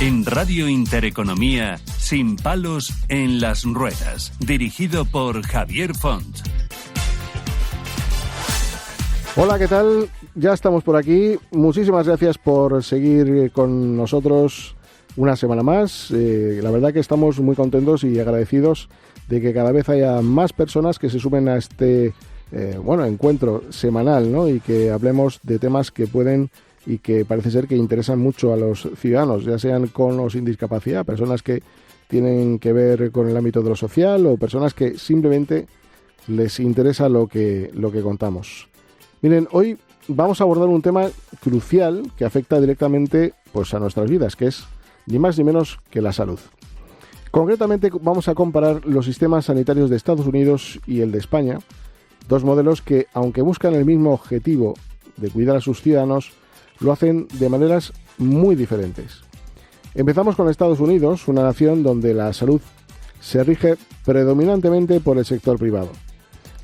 En Radio Intereconomía, Sin palos en las ruedas, dirigido por Javier Font. Hola, ¿qué tal? Ya estamos por aquí. Muchísimas gracias por seguir con nosotros una semana más. La verdad que estamos muy contentos y agradecidos de que cada vez haya más personas que se sumen a este encuentro semanal, ¿no? Y que hablemos de temas que pueden y que parece ser que interesan mucho a los ciudadanos, ya sean con o sin discapacidad, personas que tienen que ver con el ámbito de lo social o personas que simplemente les interesa lo que contamos. Miren, hoy vamos a abordar un tema crucial que afecta directamente pues, a nuestras vidas, que es ni más ni menos que la salud. Concretamente vamos a comparar los sistemas sanitarios de Estados Unidos y el de España, dos modelos que, aunque buscan el mismo objetivo de cuidar a sus ciudadanos, lo hacen de maneras muy diferentes. Empezamos con Estados Unidos, una nación donde la salud se rige predominantemente por el sector privado.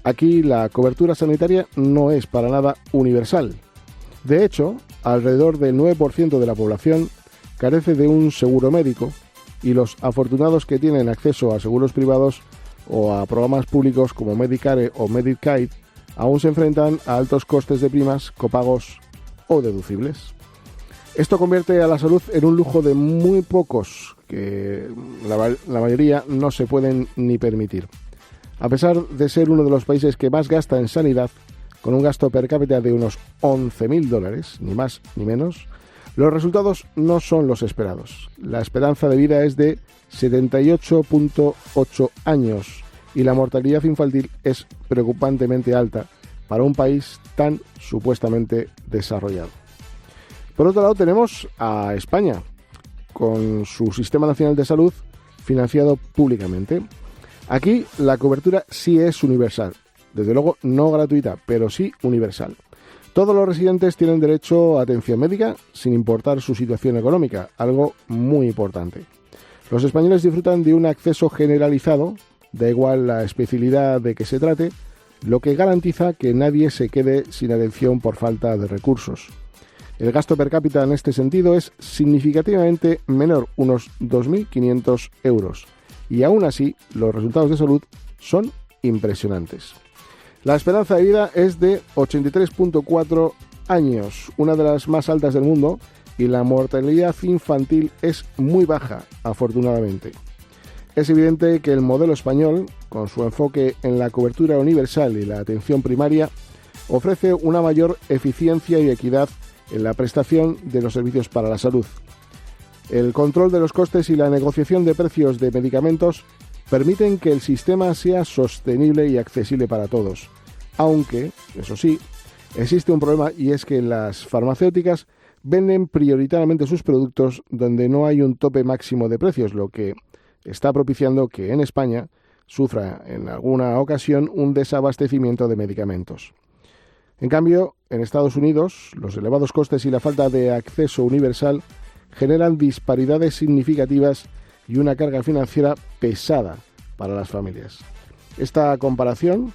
Aquí la cobertura sanitaria no es para nada universal. De hecho, alrededor del 9% de la población carece de un seguro médico y los afortunados que tienen acceso a seguros privados o a programas públicos como Medicare o Medicaid aún se enfrentan a altos costes de primas, copagos o deducibles. Esto convierte a la salud en un lujo de muy pocos, que la mayoría no se pueden ni permitir. A pesar de ser uno de los países que más gasta en sanidad, con un gasto per cápita de unos $11.000, ni más ni menos, los resultados no son los esperados. La esperanza de vida es de 78.8 años y la mortalidad infantil es preocupantemente alta para un país tan supuestamente desarrollado. Por otro lado tenemos a España, con su Sistema Nacional de Salud financiado públicamente. Aquí la cobertura sí es universal, desde luego no gratuita, pero sí universal. Todos los residentes tienen derecho a atención médica sin importar su situación económica, algo muy importante. Los españoles disfrutan de un acceso generalizado, da igual la especialidad de que se trate, lo que garantiza que nadie se quede sin atención por falta de recursos. El gasto per cápita en este sentido es significativamente menor, unos 2.500 euros. Y aún así, los resultados de salud son impresionantes. La esperanza de vida es de 83.4 años, una de las más altas del mundo, y la mortalidad infantil es muy baja, afortunadamente. Es evidente que el modelo español, con su enfoque en la cobertura universal y la atención primaria, ofrece una mayor eficiencia y equidad en la prestación de los servicios para la salud. El control de los costes y la negociación de precios de medicamentos permiten que el sistema sea sostenible y accesible para todos. Aunque, eso sí, existe un problema y es que las farmacéuticas venden prioritariamente sus productos donde no hay un tope máximo de precios, lo que está propiciando que en España sufra en alguna ocasión un desabastecimiento de medicamentos. En cambio, en Estados Unidos, los elevados costes y la falta de acceso universal generan disparidades significativas y una carga financiera pesada para las familias. Esta comparación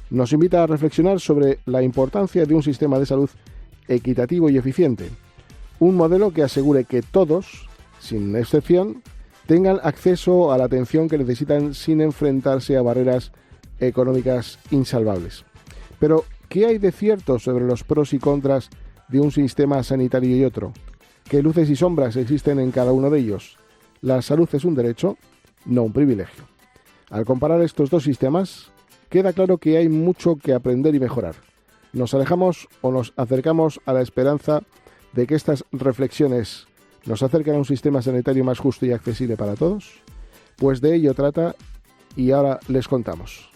nos invita a reflexionar sobre la importancia de un sistema de salud equitativo y eficiente, un modelo que asegure que todos, sin excepción, tengan acceso a la atención que necesitan sin enfrentarse a barreras económicas insalvables. Pero, ¿qué hay de cierto sobre los pros y contras de un sistema sanitario y otro? ¿Qué luces y sombras existen en cada uno de ellos? La salud es un derecho, no un privilegio. Al comparar estos dos sistemas, queda claro que hay mucho que aprender y mejorar. ¿Nos alejamos o nos acercamos a la esperanza de que estas reflexiones nos acerquen a un sistema sanitario más justo y accesible para todos? Pues de ello trata y ahora les contamos.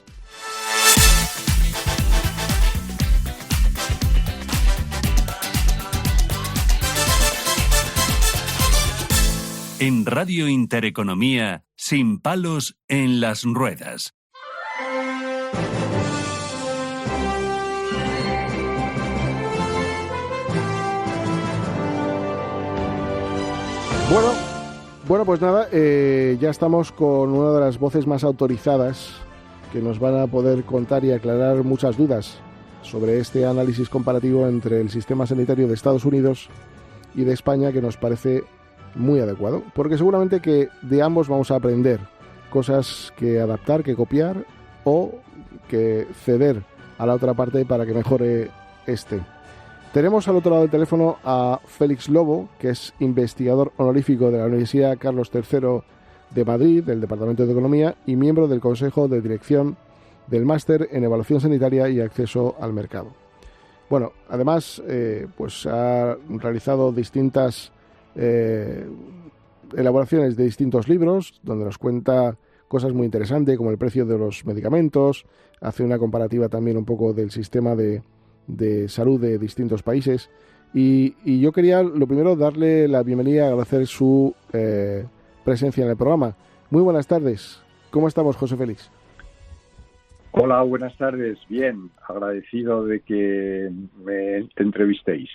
En Radio Intereconomía, Sin palos en las ruedas. Bueno, pues nada, ya estamos con una de las voces más autorizadas que nos van a poder contar y aclarar muchas dudas sobre este análisis comparativo entre el sistema sanitario de Estados Unidos y de España, que nos parece muy adecuado, porque seguramente que de ambos vamos a aprender cosas que adaptar, que copiar o que ceder a la otra parte para que mejore este. Tenemos al otro lado del teléfono a Félix Lobo, que es investigador honorífico de la Universidad Carlos III de Madrid, del Departamento de Economía, y miembro del Consejo de Dirección del Máster en Evaluación Sanitaria y Acceso al Mercado. Bueno, además, pues ha realizado distintas elaboraciones de distintos libros, donde nos cuenta cosas muy interesantes, como el precio de los medicamentos, hace una comparativa también un poco del sistema de salud de distintos países. Y yo quería, lo primero, darle la bienvenida, agradecer su presencia en el programa. Muy buenas tardes. ¿Cómo estamos, José Félix? Hola, buenas tardes. Bien, agradecido de que me entrevistéis.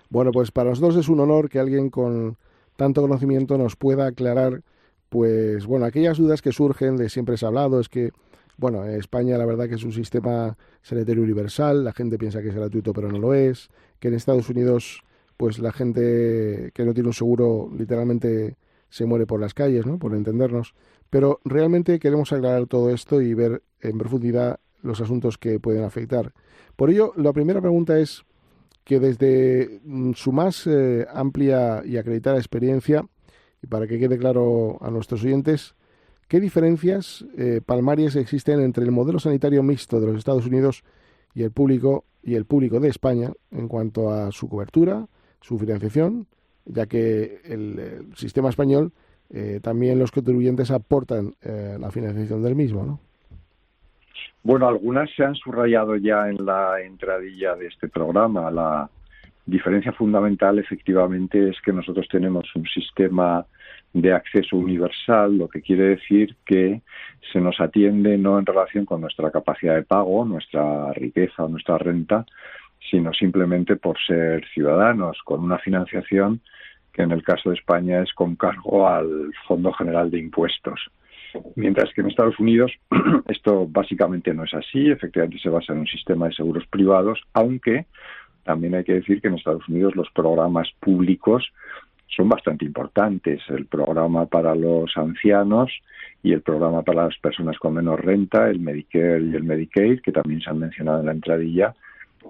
Bueno, pues para nosotros es un honor que alguien con tanto conocimiento nos pueda aclarar, pues bueno, aquellas dudas que surgen de siempre se ha hablado, es que, bueno, España la verdad que es un sistema sanitario universal, la gente piensa que es gratuito pero no lo es, que en Estados Unidos pues la gente que no tiene un seguro literalmente se muere por las calles, ¿no? Por entendernos. Pero realmente queremos aclarar todo esto y ver en profundidad los asuntos que pueden afectar. Por ello, la primera pregunta es que desde su más amplia y acreditada experiencia, y para que quede claro a nuestros oyentes, ¿qué diferencias palmarias existen entre el modelo sanitario mixto de los Estados Unidos y el público de España en cuanto a su cobertura, su financiación, ya que el sistema español también los contribuyentes aportan la financiación del mismo, ¿no? Bueno, algunas se han subrayado ya en la entradilla de este programa. La diferencia fundamental, efectivamente, es que nosotros tenemos un sistema de acceso universal, lo que quiere decir que se nos atiende no en relación con nuestra capacidad de pago, nuestra riqueza o nuestra renta, sino simplemente por ser ciudadanos, con una financiación que en el caso de España es con cargo al Fondo General de Impuestos. Mientras que en Estados Unidos esto básicamente no es así, efectivamente se basa en un sistema de seguros privados, aunque también hay que decir que en Estados Unidos los programas públicos son bastante importantes. El programa para los ancianos y el programa para las personas con menor renta, el Medicare y el Medicaid, que también se han mencionado en la entradilla,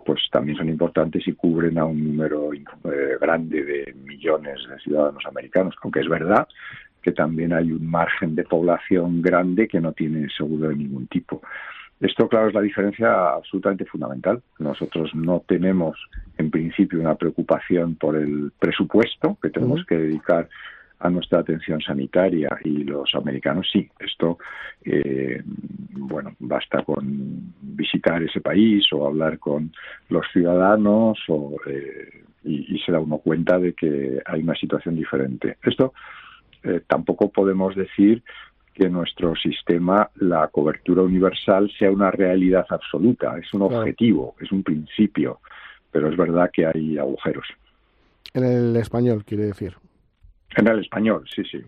pues también son importantes y cubren a un número grande de millones de ciudadanos americanos, aunque es verdad que también hay un margen de población grande que no tiene seguro de ningún tipo. Esto, claro, es la diferencia absolutamente fundamental. Nosotros no tenemos, en principio, una preocupación por el presupuesto que tenemos que dedicar a nuestra atención sanitaria, y los americanos sí. Esto, bueno, basta con visitar ese país o hablar con los ciudadanos y se da uno cuenta de que hay una situación diferente. Esto tampoco podemos decir que nuestro sistema, la cobertura universal, sea una realidad absoluta. Es un objetivo, es un principio, pero es verdad que hay agujeros. En el español, quiere decir. En el español, sí, sí.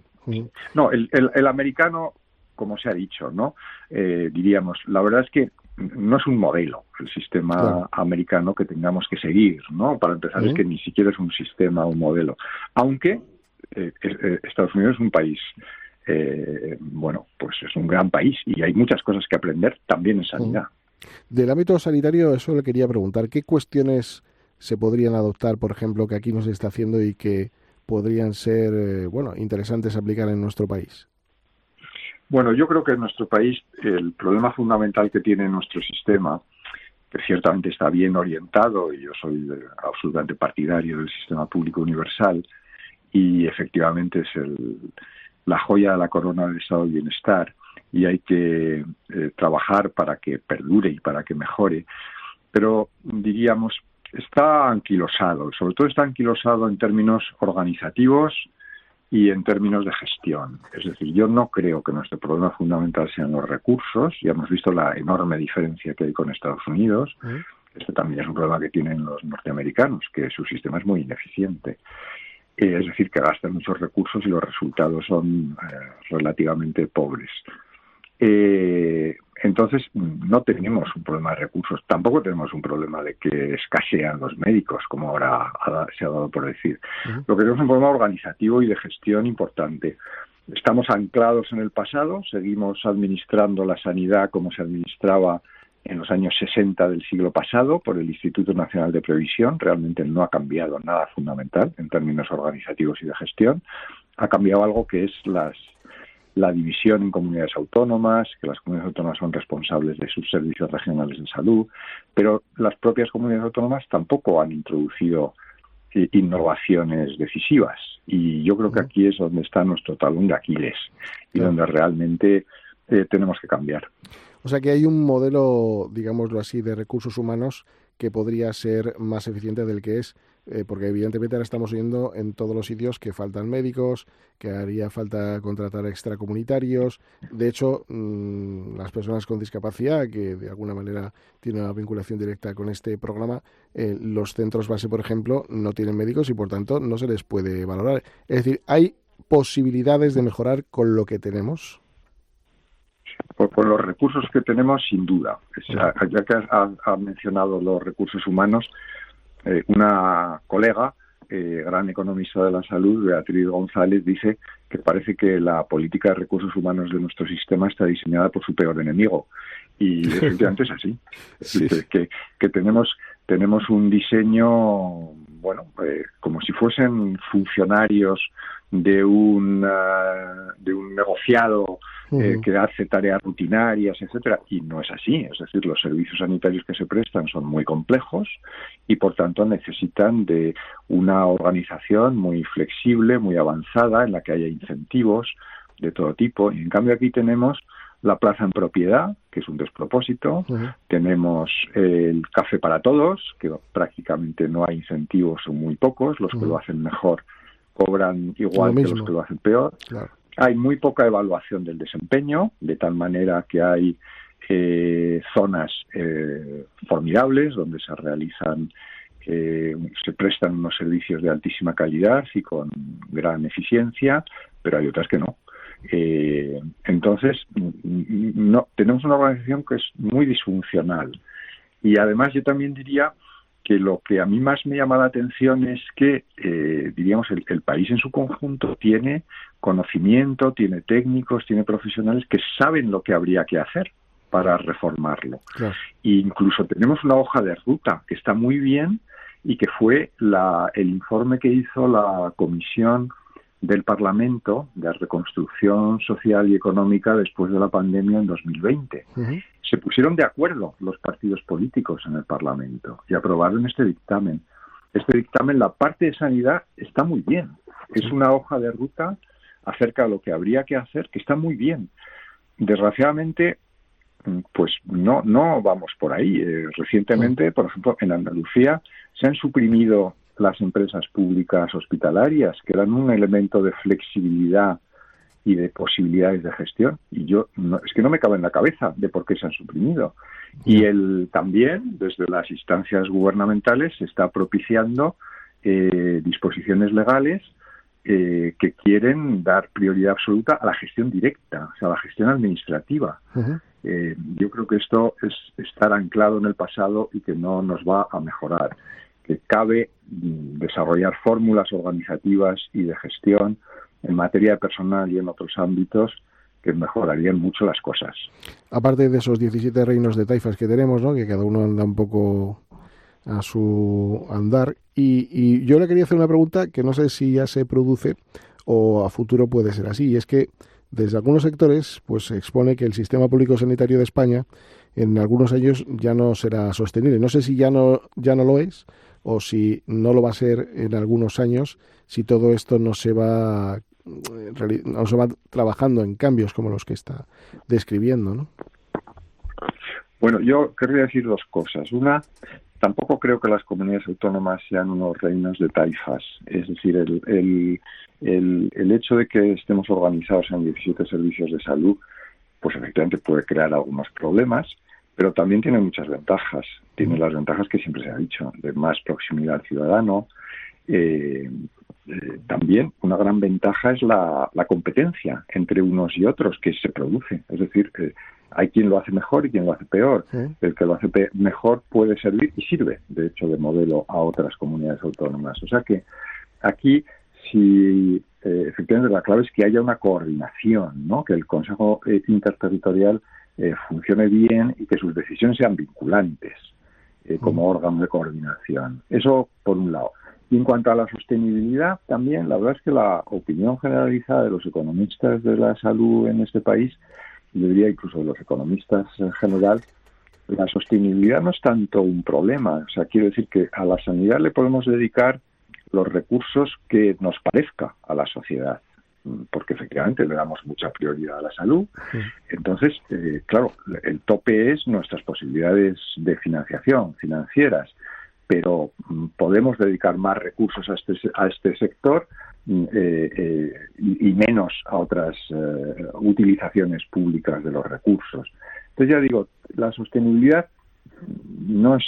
No, el americano, como se ha dicho, ¿no? Diríamos, la verdad es que no es un modelo el sistema americano que tengamos que seguir, ¿no? Para empezar, es que ni siquiera es un sistema, un modelo. Aunque Estados Unidos es un país, bueno, pues es un gran país y hay muchas cosas que aprender también en sanidad. Del ámbito sanitario, eso le quería preguntar. ¿Qué cuestiones se podrían adoptar, por ejemplo, que aquí no se está haciendo y que podrían ser, bueno, interesantes aplicar en nuestro país? Bueno, yo creo que en nuestro país el problema fundamental que tiene nuestro sistema, que ciertamente está bien orientado, y yo soy absolutamente partidario del sistema público universal, y efectivamente es la joya de la corona del estado de bienestar, y hay que trabajar para que perdure y para que mejore, pero diríamos, está anquilosado, sobre todo está anquilosado en términos organizativos y en términos de gestión. Es decir, yo no creo que nuestro problema fundamental sean los recursos. Ya hemos visto la enorme diferencia que hay con Estados Unidos. Este también es un problema que tienen los norteamericanos, que su sistema es muy ineficiente. Es decir, que gastan muchos recursos y los resultados son relativamente pobres. Entonces, no tenemos un problema de recursos, tampoco tenemos un problema de que escasean los médicos, como ahora se ha dado por decir. Lo que tenemos es un problema organizativo y de gestión importante. Estamos anclados en el pasado, seguimos administrando la sanidad como se administraba en los años 60 del siglo pasado por el Instituto Nacional de Previsión. Realmente no ha cambiado nada fundamental en términos organizativos y de gestión. Ha cambiado algo que es la división en comunidades autónomas, que las comunidades autónomas son responsables de sus servicios regionales de salud, pero las propias comunidades autónomas tampoco han introducido innovaciones decisivas. Y yo creo que aquí es donde está nuestro talón de Aquiles y donde realmente tenemos que cambiar. O sea que hay un modelo, digámoslo así, de recursos humanos que podría ser más eficiente del que es, porque evidentemente ahora estamos oyendo en todos los sitios que faltan médicos, que haría falta contratar extracomunitarios. De hecho, las personas con discapacidad, que de alguna manera tienen una vinculación directa con este programa, los centros base, por ejemplo, no tienen médicos y por tanto no se les puede valorar. Es decir, ¿hay posibilidades de mejorar con lo que tenemos? Con los recursos que tenemos, sin duda. Ya que ha mencionado los recursos humanos, una colega, gran economista de la salud, Beatriz González, dice que parece que la política de recursos humanos de nuestro sistema está diseñada por su peor enemigo. Y efectivamente es así. Sí. Que tenemos un diseño, como si fuesen funcionarios de un negociado que hace tareas rutinarias, etcétera, y no es así. Es decir, los servicios sanitarios que se prestan son muy complejos y por tanto necesitan de una organización muy flexible, muy avanzada, en la que haya incentivos de todo tipo. Y en cambio aquí tenemos la plaza en propiedad, que es un despropósito. Tenemos el café para todos, que prácticamente no hay incentivos, son muy pocos. Los que lo hacen mejor cobran igual que los que lo hacen peor. Claro. Hay muy poca evaluación del desempeño, de tal manera que hay zonas formidables donde se realizan, se prestan unos servicios de altísima calidad y con gran eficiencia, pero hay otras que no. Entonces, no, tenemos una organización que es muy disfuncional. Y además yo también diría que lo que a mí más me llama la atención es que, diríamos, el país en su conjunto tiene conocimiento, tiene técnicos, tiene profesionales que saben lo que habría que hacer para reformarlo. Claro. E incluso tenemos una hoja de ruta que está muy bien y que fue el informe que hizo la Comisión del Parlamento de Reconstrucción Social y Económica después de la pandemia en 2020. Se pusieron de acuerdo los partidos políticos en el Parlamento y aprobaron este dictamen. Este dictamen, la parte de sanidad, está muy bien. Es una hoja de ruta acerca de lo que habría que hacer, que está muy bien. Desgraciadamente, pues no vamos por ahí. Recientemente, por ejemplo, en Andalucía se han suprimido las empresas públicas hospitalarias, que eran un elemento de flexibilidad y de posibilidades de gestión. Y es que no me cabe en la cabeza de por qué se han suprimido. Y también, desde las instancias gubernamentales, se está propiciando disposiciones legales que quieren dar prioridad absoluta a la gestión directa, o sea, a la gestión administrativa. Yo creo que esto es estar anclado en el pasado y que no nos va a mejorar. Que cabe desarrollar fórmulas organizativas y de gestión en materia de personal y en otros ámbitos que mejorarían mucho las cosas. Aparte de esos 17 reinos de taifas que tenemos, ¿no?, que cada uno anda un poco a su andar, y yo le quería hacer una pregunta que no sé si ya se produce o a futuro puede ser así, y es que desde algunos sectores pues se expone que el sistema público sanitario de España en algunos años ya no será sostenible. No sé si ya no lo es o si no lo va a ser en algunos años, si todo esto no se va trabajando en cambios como los que está describiendo, ¿no? Bueno, yo querría decir dos cosas. Una, tampoco creo que las comunidades autónomas sean unos reinos de taifas. Es decir, el hecho de que estemos organizados en 17 servicios de salud, pues efectivamente puede crear algunos problemas, pero también tiene muchas ventajas. Tiene las ventajas que siempre se ha dicho, de más proximidad al ciudadano. También una gran ventaja es la competencia entre unos y otros que se produce. Es decir, Hay quien lo hace mejor y quien lo hace peor. El que lo hace mejor puede servir y sirve, de hecho, de modelo a otras comunidades autónomas. O sea que aquí, si efectivamente la clave es que haya una coordinación, ¿no? Que el Consejo Interterritorial funcione bien y que sus decisiones sean vinculantes como órgano de coordinación. Eso por un lado. Y en cuanto a la sostenibilidad, también la verdad es que la opinión generalizada de los economistas de la salud en este país, yo diría incluso de los economistas en general, la sostenibilidad no es tanto un problema. O sea, quiero decir que a la sanidad le podemos dedicar los recursos que nos parezca a la sociedad, porque efectivamente le damos mucha prioridad a la salud. Entonces, claro, el tope es nuestras posibilidades de financiación financieras, pero podemos dedicar más recursos a este sector y menos a otras utilizaciones públicas de los recursos. Entonces, ya digo, la sostenibilidad no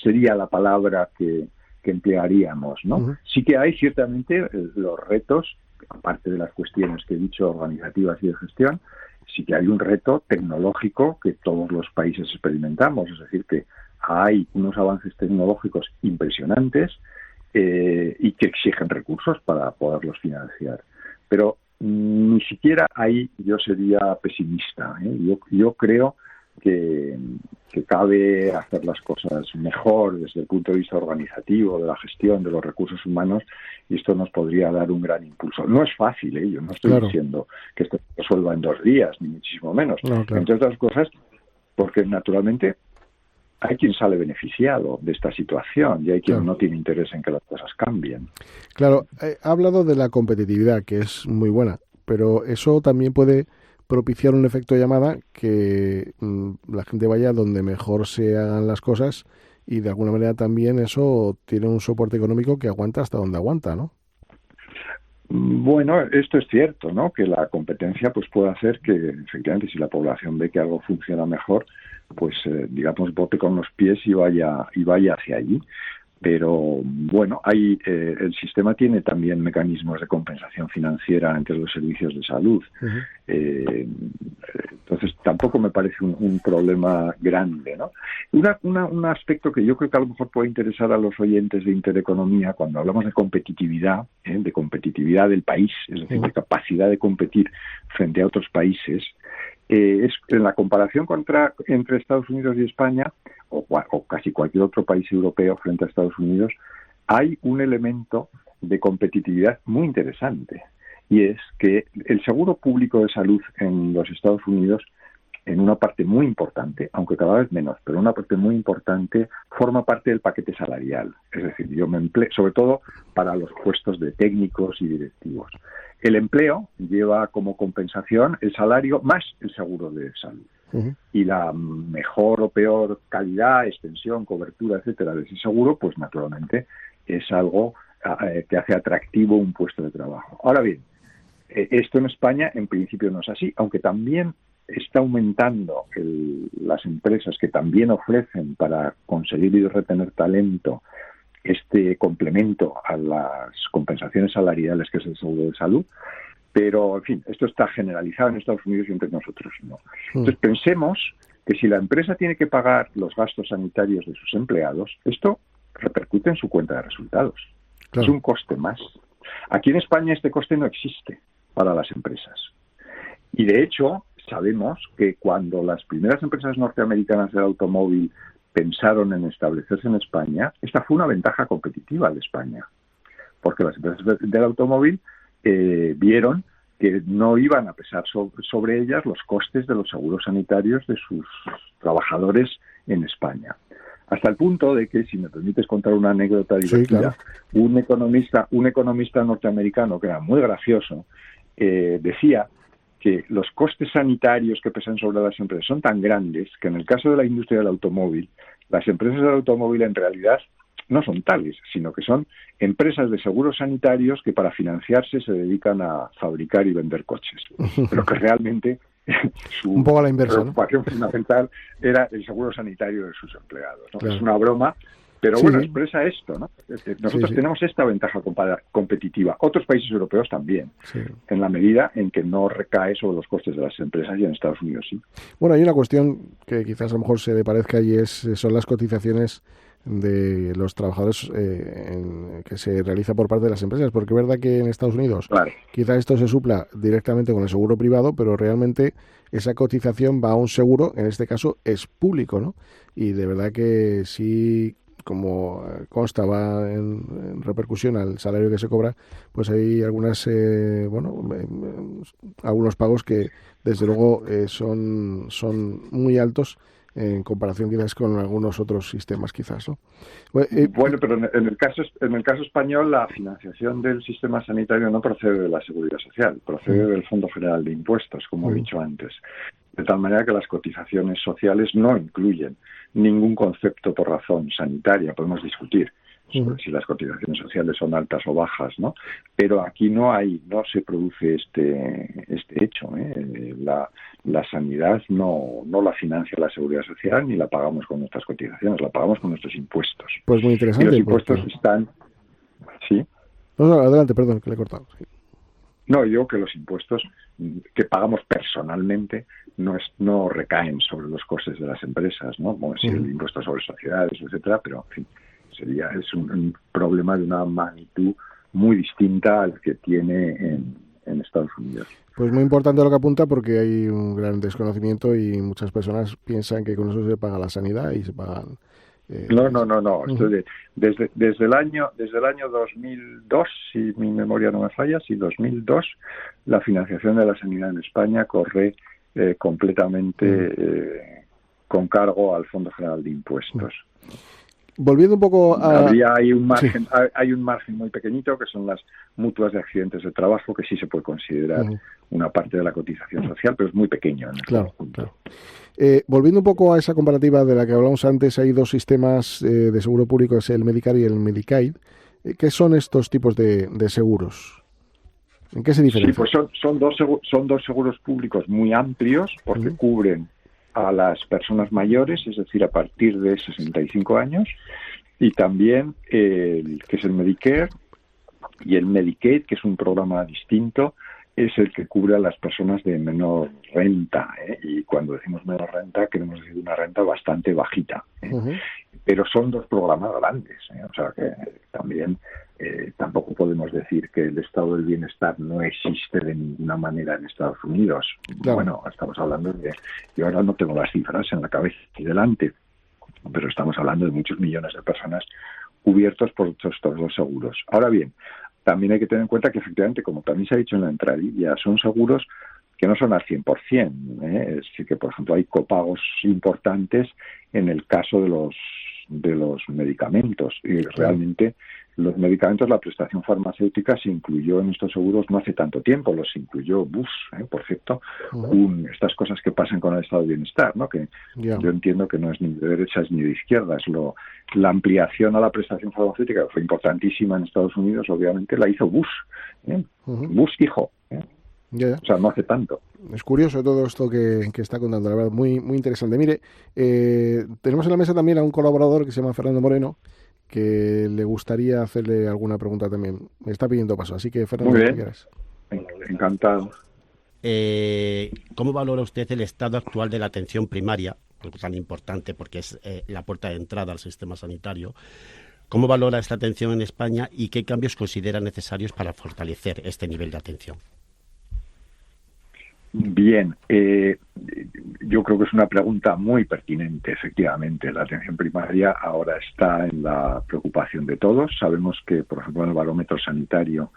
sería la palabra que emplearíamos, ¿no? Sí que hay ciertamente los retos, aparte de las cuestiones que he dicho organizativas y de gestión, sí que hay un reto tecnológico que todos los países experimentamos, es decir, que hay unos avances tecnológicos impresionantes y que exigen recursos para poderlos financiar. Pero ni siquiera ahí yo sería pesimista, ¿eh? Yo creo que cabe hacer las cosas mejor desde el punto de vista organizativo, de la gestión de los recursos humanos, y esto nos podría dar un gran impulso. No es fácil, yo no estoy diciendo que esto se resuelva en 2 días, ni muchísimo menos. No, claro. Entre otras cosas, porque naturalmente hay quien sale beneficiado de esta situación y hay quien no tiene interés en que las cosas cambien. Claro, ha hablado de la competitividad, que es muy buena, pero eso también puede propiciar un efecto llamada, que la gente vaya donde mejor se hagan las cosas, y de alguna manera también eso tiene un soporte económico que aguanta hasta donde aguanta, ¿no? Bueno, esto es cierto, ¿no? Que la competencia pues puede hacer que, efectivamente, si la población ve que algo funciona mejor, pues digamos bote con los pies y vaya hacia allí. Pero bueno, el sistema tiene también mecanismos de compensación financiera entre los servicios de salud. Entonces tampoco me parece un problema grande, ¿no? Un aspecto que yo creo que a lo mejor puede interesar a los oyentes de Intereconomía cuando hablamos de competitividad del país, es decir, de capacidad de competir frente a otros países, es en la comparación entre Estados Unidos y España, o casi cualquier otro país europeo frente a Estados Unidos, hay un elemento de competitividad muy interesante, y es que el seguro público de salud en los Estados Unidos, en una parte muy importante, aunque cada vez menos, pero una parte muy importante, forma parte del paquete salarial. Es decir, yo me empleo, sobre todo para los puestos de técnicos y directivos. El empleo lleva como compensación el salario más el seguro de salud. Y la mejor o peor calidad, extensión, cobertura, etcétera, de ese seguro, pues naturalmente es algo que hace atractivo un puesto de trabajo. Ahora bien, esto en España en principio no es así, aunque también está aumentando las empresas que también ofrecen para conseguir y retener talento este complemento a las compensaciones salariales que es el seguro de salud. Pero, en fin, esto está generalizado en Estados Unidos y entre nosotros no. Entonces, pensemos que si la empresa tiene que pagar los gastos sanitarios de sus empleados, esto repercute en su cuenta de resultados. Claro. Es un coste más. Aquí en España este coste no existe para las empresas. Y, de hecho, sabemos que cuando las primeras empresas norteamericanas del automóvil pensaron en establecerse en España, esta fue una ventaja competitiva de España. Porque las empresas del automóvil vieron que no iban a pesar sobre ellas los costes de los seguros sanitarios de sus trabajadores en España. Hasta el punto de que, si me permites contar una anécdota divertida, sí, claro, un economista norteamericano que era muy gracioso, decía que los costes sanitarios que pesan sobre las empresas son tan grandes que en el caso de la industria del automóvil, las empresas del automóvil en realidad no son tales, sino que son empresas de seguros sanitarios que para financiarse se dedican a fabricar y vender coches, pero que realmente su un poco a la inversa, preocupación fundamental era el seguro sanitario de sus empleados, ¿no? Claro. Es una broma, Pero Sí, bueno, sí. expresa esto, ¿no? Es que nosotros Sí. tenemos esta ventaja competitiva. Otros países europeos también, Sí. en la medida en que no recae sobre los costes de las empresas, y en Estados Unidos sí. Bueno, hay una cuestión que quizás a lo mejor se le parezca y son las cotizaciones de los trabajadores que se realiza por parte de las empresas, porque es verdad que en Estados Unidos Claro. quizás esto se supla directamente con el seguro privado, pero realmente esa cotización va a un seguro, en este caso es público, ¿no? Y de verdad que sí, como consta, va en repercusión al salario que se cobra, pues hay algunos pagos que desde luego son muy altos en comparación quizás con algunos otros sistemas quizás, ¿no? Bueno, pero en el caso español, la financiación del sistema sanitario no procede de la Seguridad Social, procede del Fondo General de Impuestos, como he dicho antes. De tal manera que las cotizaciones sociales no incluyen ningún concepto por razón sanitaria. Podemos discutir sobre si las cotizaciones sociales son altas o bajas, ¿no? Pero aquí no se produce este hecho, ¿eh? La sanidad no la financia la Seguridad Social, ni la pagamos con nuestras cotizaciones, la pagamos con nuestros impuestos. Pues muy interesante. Y los impuestos están... ¿Sí? No, adelante, perdón, que le he cortado. Sí. No, digo que los impuestos que pagamos personalmente no recaen sobre los costes de las empresas, ¿no? Bueno, sí, el impuesto sobre sociedades, etcétera, pero en fin, es un problema de una magnitud muy distinta al que tiene en Estados Unidos. Pues muy importante lo que apunta, porque hay un gran desconocimiento y muchas personas piensan que con eso se paga la sanidad y se pagan... No. Desde el año 2002, si mi memoria no me falla, 2002, la financiación de la sanidad en España corre completamente con cargo al Fondo General de Impuestos. Volviendo un poco a... Hay un margen muy pequeñito, que son las mutuas de accidentes de trabajo, que sí se puede considerar una parte de la cotización social, pero es muy pequeño. Claro. Volviendo un poco a esa comparativa de la que hablamos antes, hay dos sistemas de seguro público, es el Medicare y el Medicaid. ¿Qué son estos tipos de seguros? ¿En qué se diferencian? Sí, pues son dos seguros públicos muy amplios, porque cubren a las personas mayores, es decir, a partir de 65 años, y también que es el Medicare, y el Medicaid, que es un programa distinto, es el que cubre a las personas de menor renta, ¿eh? Y cuando decimos menor renta, queremos decir una renta bastante bajita, ¿eh? Pero son dos programas grandes, ¿eh? O sea que también tampoco podemos decir que el estado del bienestar no existe de ninguna manera en Estados Unidos. Claro. Bueno, estamos hablando yo ahora no tengo las cifras en la cabeza y delante, pero estamos hablando de muchos millones de personas cubiertos por estos dos seguros. Ahora bien, también hay que tener en cuenta que efectivamente, como también se ha dicho en la entradilla, son seguros que no son al 100%, ¿eh? Es decir, que por ejemplo hay copagos importantes en el caso de los medicamentos, y realmente los medicamentos, la prestación farmacéutica se incluyó en estos seguros no hace tanto tiempo, los incluyó Bush, por cierto, estas cosas que pasan con el estado de bienestar, ¿no? Que yo entiendo que no es ni de derechas ni de izquierdas. La ampliación a la prestación farmacéutica, que fue importantísima en Estados Unidos, obviamente la hizo Bush, Bush hijo, O sea, no hace tanto. Es curioso todo esto que está contando, la verdad, muy, muy interesante. Mire, tenemos en la mesa también a un colaborador que se llama Fernando Moreno, que le gustaría hacerle alguna pregunta también. Me está pidiendo paso, así que Fernando, muy bien. si quieres. Encantado. ¿Cómo valora usted el estado actual de la atención primaria, tan importante porque es la puerta de entrada al sistema sanitario? ¿Cómo valora esta atención en España y qué cambios considera necesarios para fortalecer este nivel de atención? Bien, yo creo que es una pregunta muy pertinente, efectivamente. La atención primaria ahora está en la preocupación de todos. Sabemos que, por ejemplo, en el barómetro sanitario,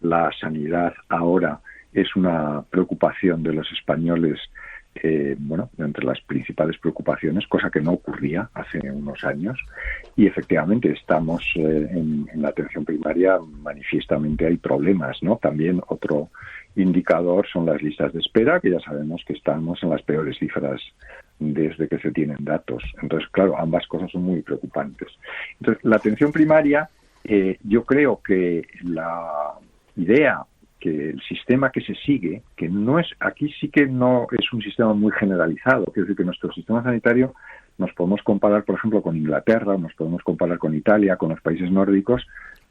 la sanidad ahora es una preocupación de los españoles, entre las principales preocupaciones, cosa que no ocurría hace unos años. Y efectivamente estamos en la atención primaria, manifiestamente hay problemas, ¿no? También otro indicador son las listas de espera, que ya sabemos que estamos en las peores cifras desde que se tienen datos. Entonces, claro, ambas cosas son muy preocupantes. Entonces, la atención primaria, yo creo que la idea que el sistema que se sigue, que no es, aquí sí que no es un sistema muy generalizado, quiero decir que nuestro sistema sanitario nos podemos comparar, por ejemplo, con Inglaterra, nos podemos comparar con Italia, con los países nórdicos,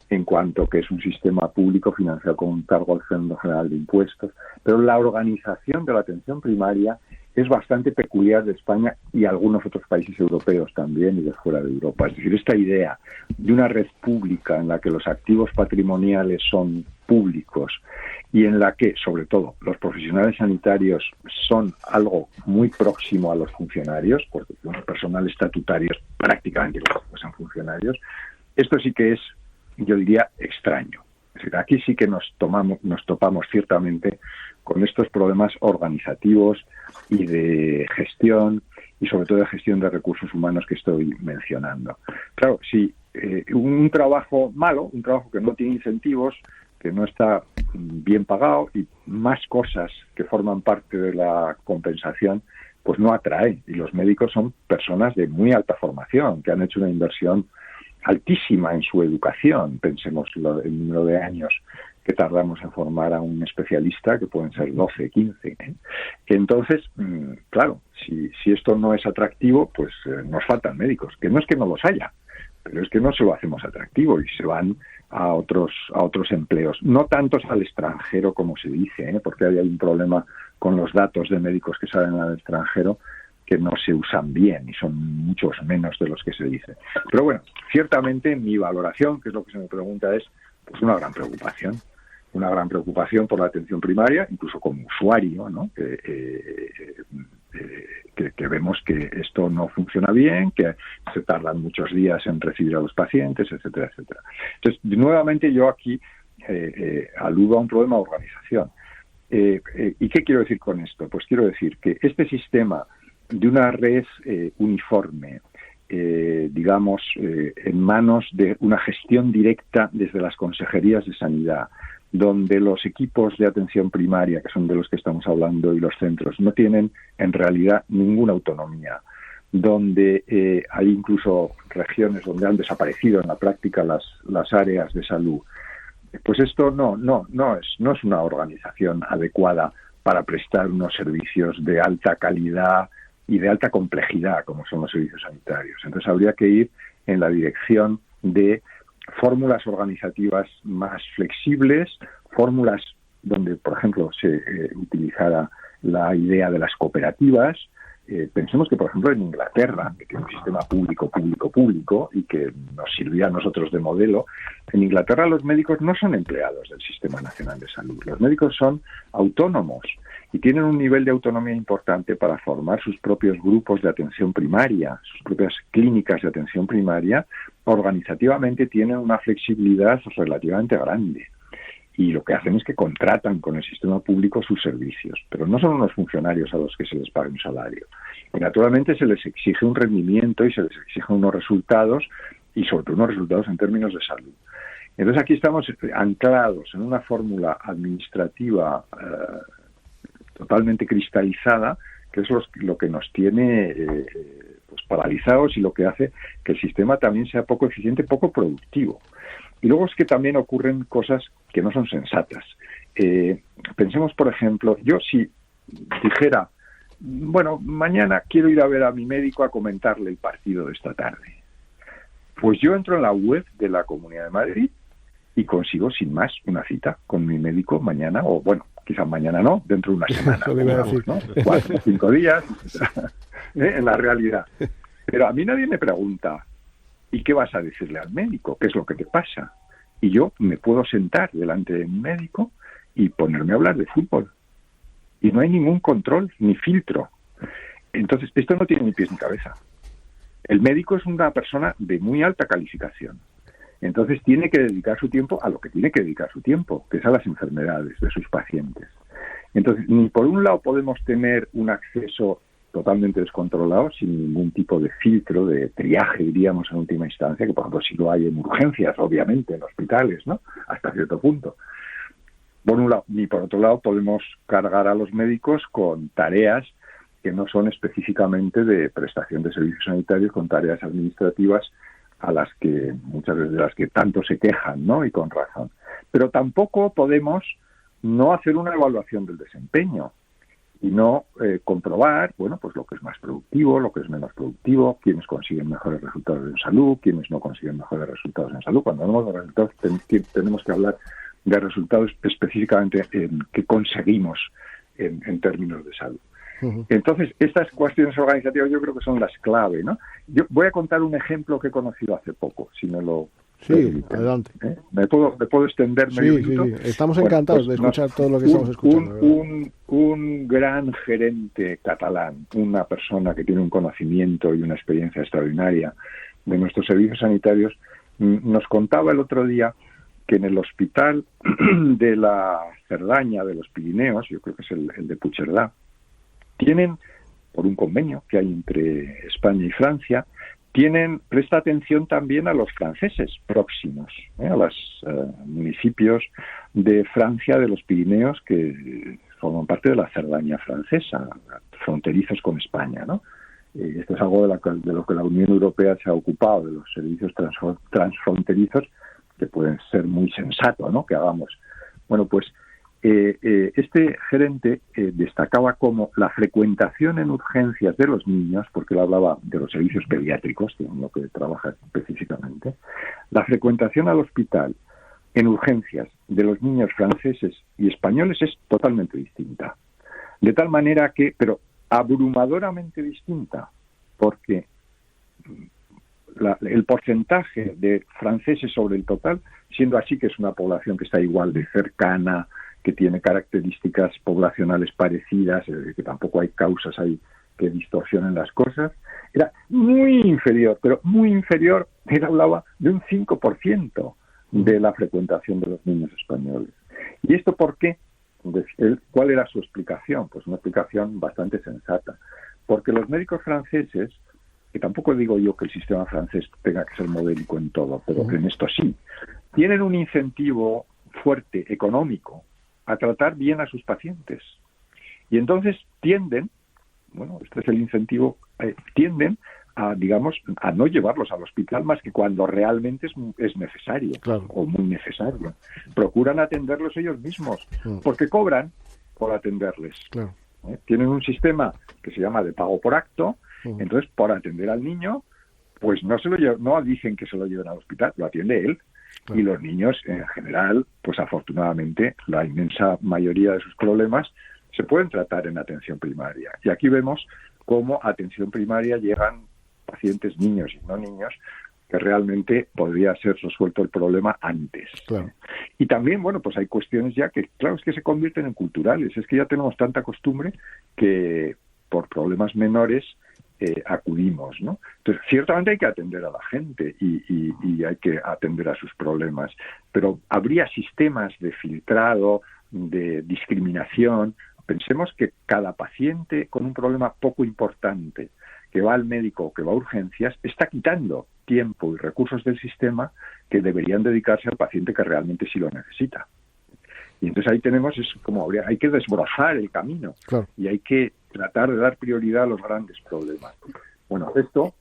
en cuanto que es un sistema público financiado con un cargo al Fondo General de Impuestos. Pero la organización de la atención primaria es bastante peculiar de España y algunos otros países europeos también y de fuera de Europa. Es decir, esta idea de una red pública en la que los activos patrimoniales son públicos y en la que, sobre todo, los profesionales sanitarios son algo muy próximo a los funcionarios, porque los personal estatutarios prácticamente son funcionarios, esto sí que es, yo diría, extraño. Es decir, aquí sí que nos topamos ciertamente con estos problemas organizativos y de gestión, y sobre todo de gestión de recursos humanos que estoy mencionando. Claro, si un trabajo malo, un trabajo que no tiene incentivos, que no está bien pagado y más cosas que forman parte de la compensación, pues no atrae. Y los médicos son personas de muy alta formación, que han hecho una inversión altísima en su educación. Pensemos el número de años que tardamos en formar a un especialista, que pueden ser 12, 15. Entonces, claro, si esto no es atractivo, pues nos faltan médicos, que no es que no los haya, pero es que no se lo hacemos atractivo y se van a otros empleos, no tantos al extranjero como se dice, porque hay un problema con los datos de médicos que salen al extranjero, que no se usan bien y son muchos menos de los que se dice. Pero bueno, ciertamente mi valoración, que es lo que se me pregunta, es pues una gran preocupación por la atención primaria, incluso como usuario, ¿no? Que vemos que esto no funciona bien, que se tardan muchos días en recibir a los pacientes, etcétera, etcétera. Entonces, nuevamente yo aquí aludo a un problema de organización. ¿Y qué quiero decir con esto? Pues quiero decir que este sistema de una red uniforme, digamos, en manos de una gestión directa desde las consejerías de sanidad, donde los equipos de atención primaria, que son de los que estamos hablando, y los centros, no tienen en realidad ninguna autonomía, donde hay incluso regiones donde han desaparecido en la práctica las áreas de salud, pues esto no es una organización adecuada para prestar unos servicios de alta calidad y de alta complejidad como son los servicios sanitarios. Entonces habría que ir en la dirección de fórmulas organizativas más flexibles, fórmulas donde, por ejemplo, se utilizara la idea de las cooperativas. Pensemos que, por ejemplo, en Inglaterra, que tiene un sistema público y que nos sirvió a nosotros de modelo, en Inglaterra los médicos no son empleados del Sistema Nacional de Salud. Los médicos son autónomos y tienen un nivel de autonomía importante para formar sus propios grupos de atención primaria, sus propias clínicas de atención primaria. Organizativamente tienen una flexibilidad relativamente grande. Y lo que hacen es que contratan con el sistema público sus servicios, pero no son unos funcionarios a los que se les paga un salario. Y naturalmente se les exige un rendimiento y se les exigen unos resultados, y sobre todo unos resultados en términos de salud. Entonces aquí estamos anclados en una fórmula administrativa totalmente cristalizada, que es lo que nos tiene pues paralizados y lo que hace que el sistema también sea poco eficiente, poco productivo. Y luego es que también ocurren cosas que no son sensatas. Pensemos, por ejemplo, yo si dijera, bueno, mañana quiero ir a ver a mi médico a comentarle el partido de esta tarde. Pues yo entro en la web de la Comunidad de Madrid y consigo sin más una cita con mi médico mañana, o bueno, quizás mañana no, dentro de una semana, ¿no? 4 o 5 días, en la realidad. Pero a mí nadie me pregunta, ¿y qué vas a decirle al médico? ¿Qué es lo que te pasa? Y yo me puedo sentar delante de mi médico y ponerme a hablar de fútbol. Y no hay ningún control ni filtro. Entonces, esto no tiene ni pies ni cabeza. El médico es una persona de muy alta calificación. Entonces tiene que dedicar su tiempo a lo que tiene que dedicar su tiempo, que es a las enfermedades de sus pacientes. Entonces, ni por un lado podemos tener un acceso totalmente descontrolado, sin ningún tipo de filtro, de triaje, diríamos, en última instancia, que por ejemplo sí lo hay en urgencias, obviamente, en hospitales, ¿no? Hasta cierto punto. Por un lado, ni por otro lado podemos cargar a los médicos con tareas que no son específicamente de prestación de servicios sanitarios, con tareas administrativas a las que muchas veces de las que tanto se quejan, ¿no? Y con razón. Pero tampoco podemos no hacer una evaluación del desempeño. sino comprobar, bueno, pues lo que es más productivo, lo que es menos productivo, quiénes consiguen mejores resultados en salud, quiénes no consiguen mejores resultados en salud. Cuando hablamos de resultados tenemos que hablar de resultados específicamente que conseguimos en términos de salud. Entonces, estas cuestiones organizativas yo creo que son las clave, ¿no? Yo voy a contar un ejemplo que he conocido hace poco, si me lo permiten. Adelante. ¿Me puedo extender medio minuto? Sí. Estamos encantados de escuchar todo lo que estamos escuchando. Un gran gerente catalán, una persona que tiene un conocimiento y una experiencia extraordinaria de nuestros servicios sanitarios, nos contaba el otro día que en el hospital de la Cerdaña, de los Pirineos, yo creo que es el de Puigcerdá, tienen, por un convenio que hay entre España y Francia, presta atención también a los franceses próximos, a los municipios de Francia, de los Pirineos, que forman parte de la Cerdaña francesa, fronterizos con España, ¿no? Esto es algo de lo que la Unión Europea se ha ocupado, de los servicios transfronterizos, que pueden ser muy sensato, ¿no?, que hagamos. Bueno, pues este gerente destacaba como la frecuentación en urgencias de los niños, porque él hablaba de los servicios pediátricos, que es en lo que trabaja específicamente, la frecuentación al hospital en urgencias de los niños franceses y españoles es totalmente distinta. De tal manera que, pero abrumadoramente distinta, porque el porcentaje de franceses sobre el total, siendo así que es una población que está igual de cercana, que tiene características poblacionales parecidas, que tampoco hay causas ahí que distorsionen las cosas, era muy inferior, pero muy inferior. Él hablaba de un 5% de la frecuentación de los niños españoles. ¿Y esto por qué? ¿Cuál era su explicación? Pues una explicación bastante sensata. Porque los médicos franceses, que tampoco digo yo que el sistema francés tenga que ser modélico en todo, pero que en esto sí, tienen un incentivo fuerte, económico, a tratar bien a sus pacientes. Y entonces tienden, bueno, este es el incentivo, tienden a, digamos, a no llevarlos al hospital más que cuando realmente es necesario, claro, o muy necesario. Procuran atenderlos ellos mismos, porque cobran por atenderles. Claro. Tienen un sistema que se llama de pago por acto, entonces por atender al niño, pues no dicen que se lo lleven al hospital, lo atiende él. Claro. Y los niños, en general, pues afortunadamente, la inmensa mayoría de sus problemas se pueden tratar en atención primaria. Y aquí vemos cómo a atención primaria llegan pacientes, niños y no niños, que realmente podría ser resuelto el problema antes. Claro. Y también, bueno, pues hay cuestiones ya que, claro, es que se convierten en culturales. Es que ya tenemos tanta costumbre que por problemas menores acudimos, ¿no? Entonces, ciertamente hay que atender a la gente y hay que atender a sus problemas, pero habría sistemas de filtrado, de discriminación. Pensemos que cada paciente con un problema poco importante que va al médico o que va a urgencias está quitando tiempo y recursos del sistema que deberían dedicarse al paciente que realmente sí lo necesita. Y entonces ahí tenemos, hay que desbrozar el camino, claro, y hay que tratar de dar prioridad a los grandes problemas. Bueno, esto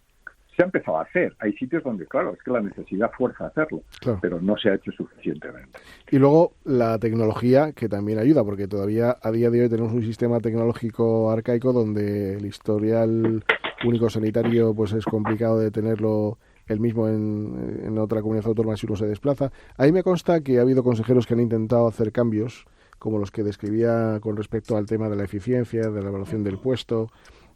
se ha empezado a hacer. Hay sitios donde, claro, es que la necesidad fuerza a hacerlo, claro, pero no se ha hecho suficientemente. Y luego la tecnología, que también ayuda, porque todavía a día de hoy tenemos un sistema tecnológico arcaico donde el historial único sanitario pues es complicado de tenerlo el mismo en otra comunidad autónoma si uno se desplaza. Ahí me consta que ha habido consejeros que han intentado hacer cambios, como los que describía con respecto al tema de la eficiencia, de la evaluación del puesto,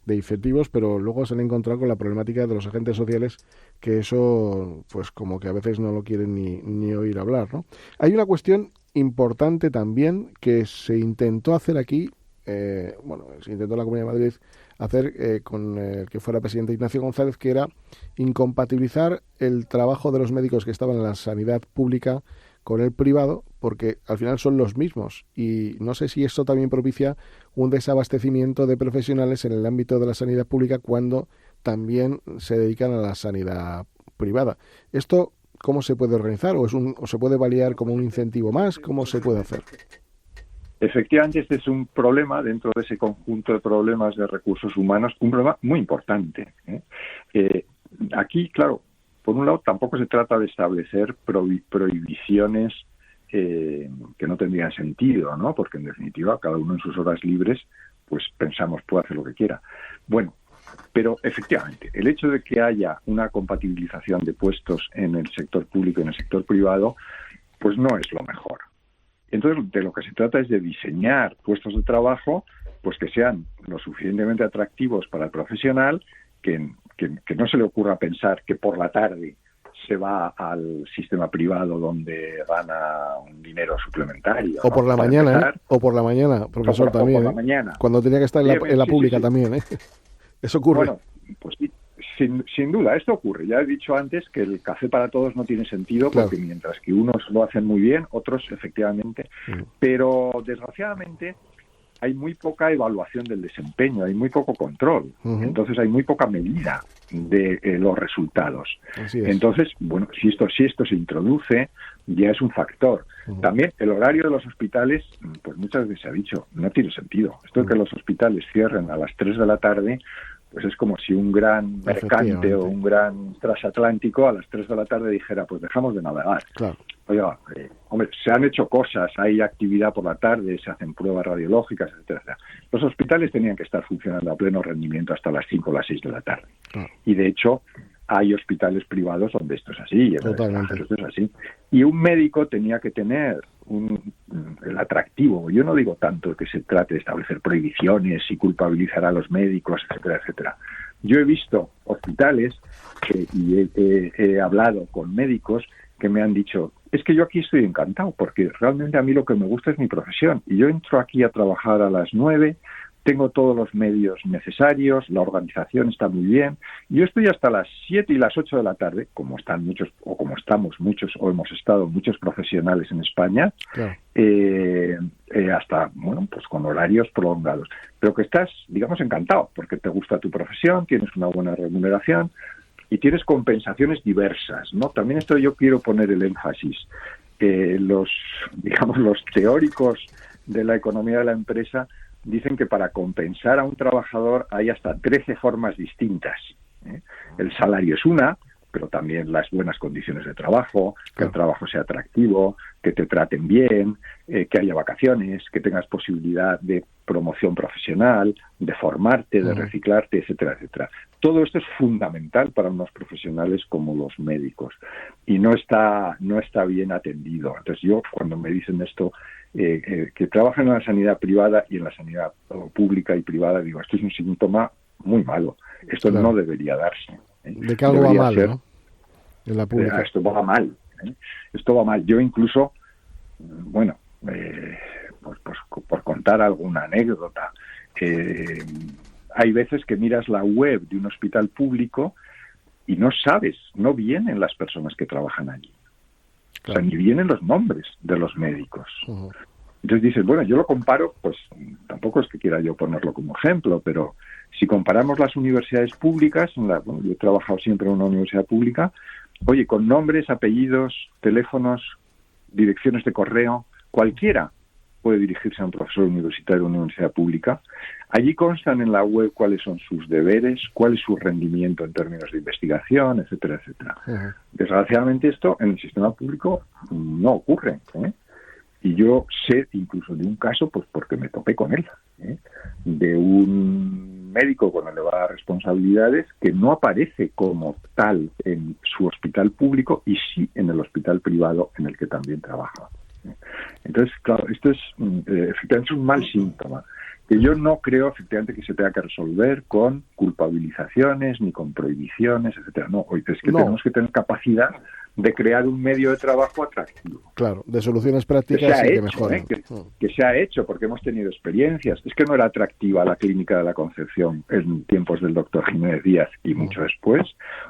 de incentivos, pero luego se han encontrado con la problemática de los agentes sociales, que eso, pues como que a veces no lo quieren ni oír hablar, ¿no? Hay una cuestión importante también que se intentó hacer aquí, se intentó en la Comunidad de Madrid hacer con el que fuera presidente Ignacio González, que era incompatibilizar el trabajo de los médicos que estaban en la sanidad pública con el privado, porque al final son los mismos, y no sé si esto también propicia un desabastecimiento de profesionales en el ámbito de la sanidad pública cuando también se dedican a la sanidad privada. ¿Esto cómo se puede organizar? ¿O se puede validar como un incentivo más? ¿Cómo se puede hacer? Efectivamente, este es un problema dentro de ese conjunto de problemas de recursos humanos, un problema muy importante. Aquí, claro, por un lado, tampoco se trata de establecer prohibiciones que no tendrían sentido, ¿no? Porque, en definitiva, cada uno en sus horas libres pues pensamos puede hacer lo que quiera. Bueno, pero efectivamente, el hecho de que haya una compatibilización de puestos en el sector público y en el sector privado, pues no es lo mejor. Entonces, de lo que se trata es de diseñar puestos de trabajo pues que sean lo suficientemente atractivos para el profesional, que no se le ocurra pensar que por la tarde se va al sistema privado donde gana un dinero suplementario. O por la mañana, o por la mañana, profesor, también. Por la mañana. Cuando tenía que estar en la pública también, ¿eh? Eso ocurre. Bueno, pues sí, sin duda, esto ocurre. Ya he dicho antes que el café para todos no tiene sentido, claro, porque mientras que unos lo hacen muy bien, otros efectivamente. Pero desgraciadamente hay muy poca evaluación del desempeño, hay muy poco control. Entonces hay muy poca medida de los resultados. Entonces, bueno, si esto se introduce, ya es un factor. También el horario de los hospitales, pues muchas veces se ha dicho, no tiene sentido. Esto de que los hospitales cierren a las 3 de la tarde, pues es como si un gran mercante o un gran transatlántico a las 3 de la tarde dijera, pues dejamos de navegar. Claro. Oiga, hombre, se han hecho cosas, hay actividad por la tarde, se hacen pruebas radiológicas, etcétera. Los hospitales tenían que estar funcionando a pleno rendimiento hasta las 5 o las 6 de la tarde. Claro. Y de hecho, hay hospitales privados donde esto es así, totalmente. Esto es así. Y un médico tenía que tener el atractivo. Yo no digo tanto que se trate de establecer prohibiciones y culpabilizar a los médicos, etcétera, etcétera. Yo he visto hospitales y he hablado con médicos que me han dicho, es que yo aquí estoy encantado, porque realmente a mí lo que me gusta es mi profesión. Y yo entro aquí a trabajar a las 9, tengo todos los medios necesarios, la organización está muy bien. Yo estoy hasta las 7 y las 8 de la tarde, como están muchos, o como estamos muchos, o hemos estado muchos profesionales en España, claro, hasta, bueno, pues con horarios prolongados. Pero que estás, digamos, encantado, porque te gusta tu profesión, tienes una buena remuneración y tienes compensaciones diversas, ¿no? También esto yo quiero poner el énfasis. Los teóricos de la economía de la empresa dicen que para compensar a un trabajador hay hasta 13 formas distintas. El salario es una, pero también las buenas condiciones de trabajo, que el trabajo sea atractivo, que te traten bien, que haya vacaciones, que tengas posibilidad de promoción profesional, de formarte, de reciclarte, etcétera, etcétera. Todo esto es fundamental para unos profesionales como los médicos y no está bien atendido. Entonces yo, cuando me dicen esto, que trabajan en la sanidad privada y en la sanidad pública y privada, digo, esto es un síntoma muy malo. Esto no debería darse. De que algo va mal, ¿no? En la pública. Esto va mal. Esto va mal. Yo incluso, bueno, pues por contar alguna anécdota, hay veces que miras la web de un hospital público y no sabes, no vienen las personas que trabajan allí. Claro. O sea, ni vienen los nombres de los médicos. Entonces dices, bueno, yo lo comparo, pues tampoco es que quiera yo ponerlo como ejemplo, pero si comparamos las universidades públicas, yo he trabajado siempre en una universidad pública, oye, con nombres, apellidos, teléfonos, direcciones de correo, cualquiera puede dirigirse a un profesor universitario de una universidad pública. Allí constan en la web cuáles son sus deberes, cuál es su rendimiento en términos de investigación, etcétera, etcétera. Desgraciadamente esto en el sistema público no ocurre, Y yo sé incluso de un caso, pues porque me topé con él, de un médico con elevadas responsabilidades que no aparece como tal en su hospital público y sí en el hospital privado en el que también trabaja. Entonces, claro, esto es efectivamente un mal síntoma, que yo no creo efectivamente que se tenga que resolver con culpabilizaciones ni con prohibiciones, etcétera. No, es que tenemos que tener capacidad de crear un medio de trabajo atractivo. Claro, de soluciones prácticas y que mejoren. Que se ha hecho, porque hemos tenido experiencias. Es que no era atractiva la clínica de la Concepción en tiempos del doctor Jiménez Díaz y mucho después.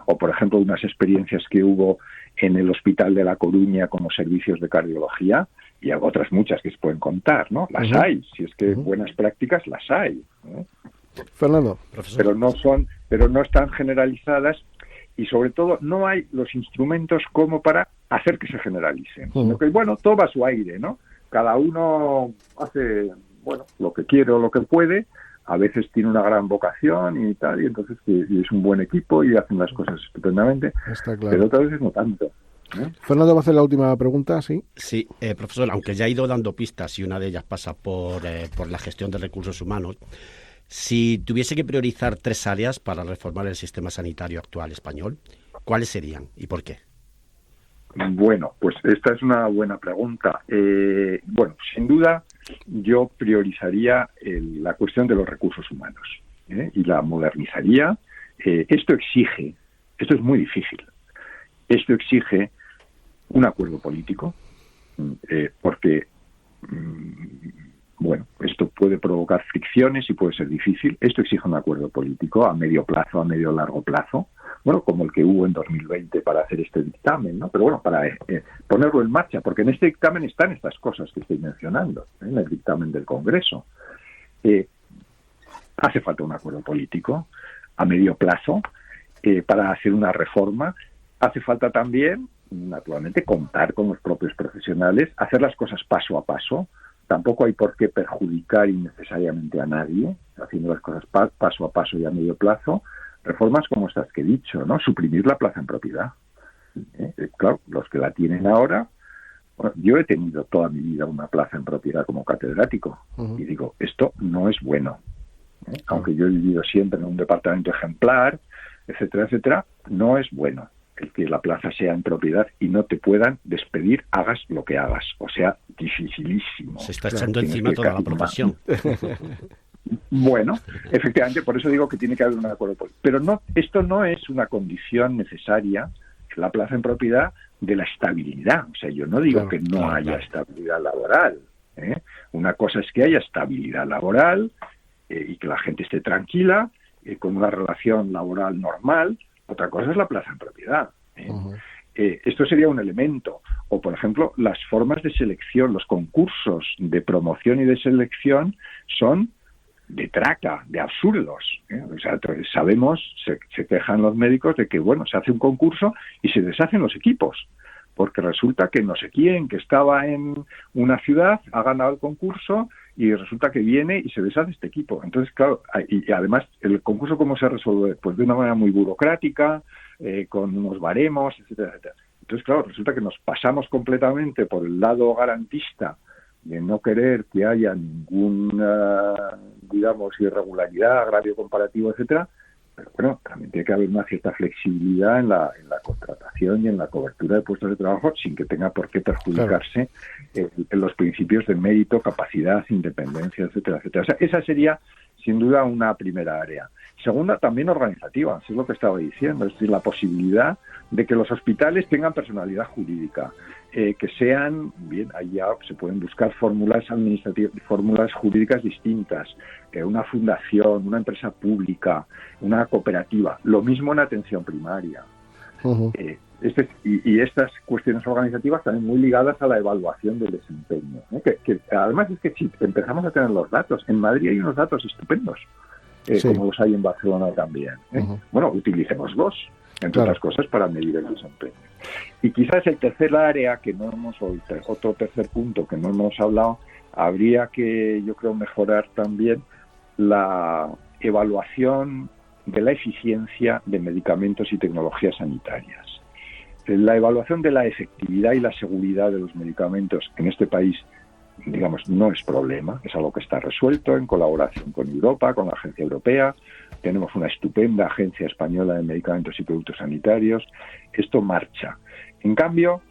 O, por ejemplo, unas experiencias que hubo en el Hospital de La Coruña como servicios de cardiología, y otras muchas que se pueden contar, ¿no? Las hay, si es que buenas prácticas las hay, Fernando, profesor. Pero no están generalizadas y sobre todo no hay los instrumentos como para hacer que se generalicen. Sino que, bueno, todo va a su aire, ¿no? Cada uno hace, bueno, lo que quiere o lo que puede, a veces tiene una gran vocación y tal, y entonces y es un buen equipo y hacen las cosas estupendamente, está claro. Pero otras veces no tanto. Fernando va a hacer la última pregunta, ¿sí? Sí, profesor, aunque ya ha ido dando pistas y una de ellas pasa por la gestión de recursos humanos, si tuviese que priorizar 3 áreas para reformar el sistema sanitario actual español, ¿cuáles serían y por qué? Bueno, pues esta es una buena pregunta. Bueno, sin duda yo priorizaría la cuestión de los recursos humanos y la modernizaría. Esto es muy difícil, esto exige un acuerdo político, porque, bueno, esto puede provocar fricciones y puede ser difícil. Esto exige un acuerdo político a medio plazo, a medio largo plazo, bueno, como el que hubo en 2020 para hacer este dictamen, ¿no? Pero bueno, para ponerlo en marcha, porque en este dictamen están estas cosas que estoy mencionando, en el dictamen del Congreso. Hace falta un acuerdo político a medio plazo para hacer una reforma. Hace falta también, naturalmente, contar con los propios profesionales, hacer las cosas paso a paso. Tampoco hay por qué perjudicar innecesariamente a nadie, haciendo las cosas paso a paso y a medio plazo. Reformas como estas que he dicho, ¿no? Suprimir la plaza en propiedad. Claro, los que la tienen ahora, bueno, yo he tenido toda mi vida una plaza en propiedad como catedrático y digo, esto no es bueno. Aunque yo he vivido siempre en un departamento ejemplar, etcétera, etcétera, no es bueno el que la plaza sea en propiedad y no te puedan despedir, hagas lo que hagas. O sea, dificilísimo. Se está echando encima toda la profesión. Bueno, efectivamente, por eso digo que tiene que haber un acuerdo político. Pero no, esto no es una condición necesaria, la plaza en propiedad, de la estabilidad. O sea, yo no digo que no haya estabilidad laboral. Una cosa es que haya estabilidad laboral y que la gente esté tranquila, con una relación laboral normal. Otra cosa es la plaza en propiedad. Esto sería un elemento. O, por ejemplo, las formas de selección, los concursos de promoción y de selección son de traca, de absurdos. O sea, sabemos, se quejan los médicos de que, bueno, se hace un concurso y se deshacen los equipos, porque resulta que no sé quién, que estaba en una ciudad, ha ganado el concurso y resulta que viene y se deshace este equipo. Entonces, claro, y además, ¿el concurso cómo se resuelve? Pues de una manera muy burocrática, con unos baremos, etcétera, etcétera. Entonces, claro, resulta que nos pasamos completamente por el lado garantista de no querer que haya ninguna, digamos, irregularidad, agravio comparativo, etcétera. Pero bueno, también tiene que haber una cierta flexibilidad en la contratación y en la cobertura de puestos de trabajo sin que tenga por qué perjudicarse en los principios de mérito, capacidad, independencia, etcétera, etcétera. O sea, esa sería, sin duda, una primera área. Segunda, también organizativa, es lo que estaba diciendo, es decir, la posibilidad de que los hospitales tengan personalidad jurídica, que sean, bien, ahí ya se pueden buscar fórmulas administrativas, fórmulas jurídicas distintas, una fundación, una empresa pública, una cooperativa, lo mismo en atención primaria. Y estas cuestiones organizativas también muy ligadas a la evaluación del desempeño, que además es que si empezamos a tener los datos, en Madrid hay unos datos estupendos, como los hay en Barcelona también. Bueno, utilicémoslos, entre otras cosas, para medir el desempeño. Y quizás el tercer área que no hemos, o otro tercer punto que no hemos hablado, habría que, yo creo, mejorar también la evaluación de la eficiencia de medicamentos y tecnologías sanitarias. La evaluación de la efectividad y la seguridad de los medicamentos en este país, digamos, no es problema, es algo que está resuelto en colaboración con Europa, con la Agencia Europea. Tenemos una estupenda Agencia Española de Medicamentos y Productos Sanitarios. Esto marcha. En cambio,